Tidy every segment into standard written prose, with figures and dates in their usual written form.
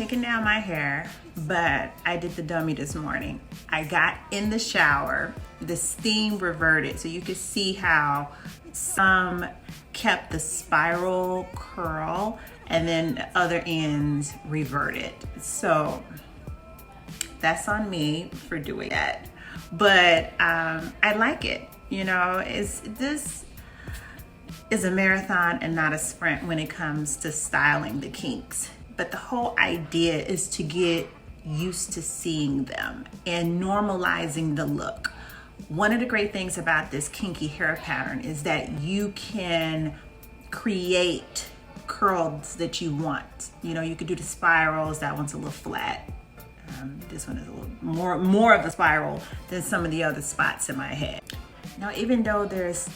taken down my hair, but I did the dummy this morning. I got in the shower, the steam reverted, so you could see how some kept the spiral curl and then the other ends reverted. So that's on me for doing that. But I like it. You know, this is a marathon and not a sprint when it comes to styling the kinks. But the whole idea is to get used to seeing them and normalizing the look. One of the great things about this kinky hair pattern is that you can create curls that you want. You know, you could do the spirals. That one's a little flat. This one is a little more of a spiral than some of the other spots in my head. Now, even though there's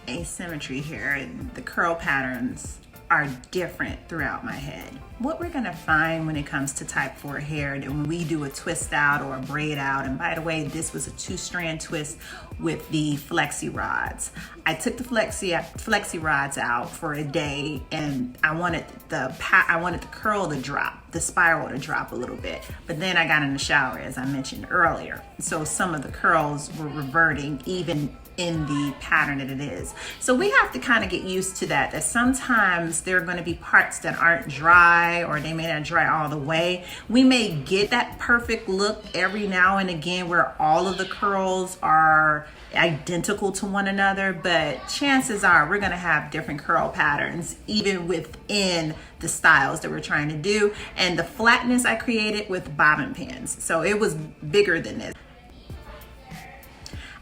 asymmetry here and the curl patterns are different throughout my head, what we're gonna find when it comes to type 4 hair, that when we do a twist out or a braid out, and by the way, this was a 2-strand twist with the Flexi-Rods. I took the Flexi-Rods out for a day, and I wanted the curl to drop, the spiral to drop a little bit. But then I got in the shower, as I mentioned earlier. So some of the curls were reverting even in the pattern that it is. So we have to kind of get used to that sometimes there are going to be parts that aren't dry, or they may not dry all the way. We may get that perfect look every now and again where all of the curls are identical to one another, but chances are we're going to have different curl patterns even within the styles that we're trying to do. And the flatness I created with bobbin pins, so it was bigger than this.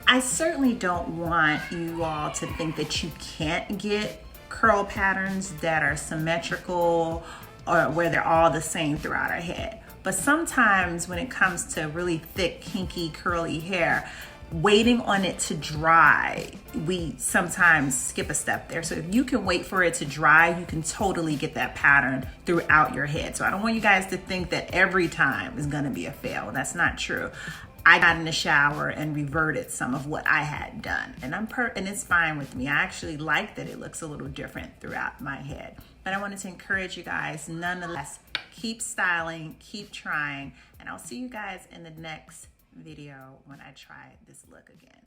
I certainly don't want you all to think that you can't get curl patterns that are symmetrical or where they're all the same throughout our head. But sometimes when it comes to really thick, kinky, curly hair, waiting on it to dry, we sometimes skip a step there. So if you can wait for it to dry, you can totally get that pattern throughout your head. So I don't want you guys to think that every time is gonna be a fail. That's not true. I got in the shower and reverted some of what I had done, and and it's fine with me. I actually like that it looks a little different throughout my head. But I wanted to encourage you guys, nonetheless, keep styling, keep trying, and I'll see you guys in the next video when I try this look again.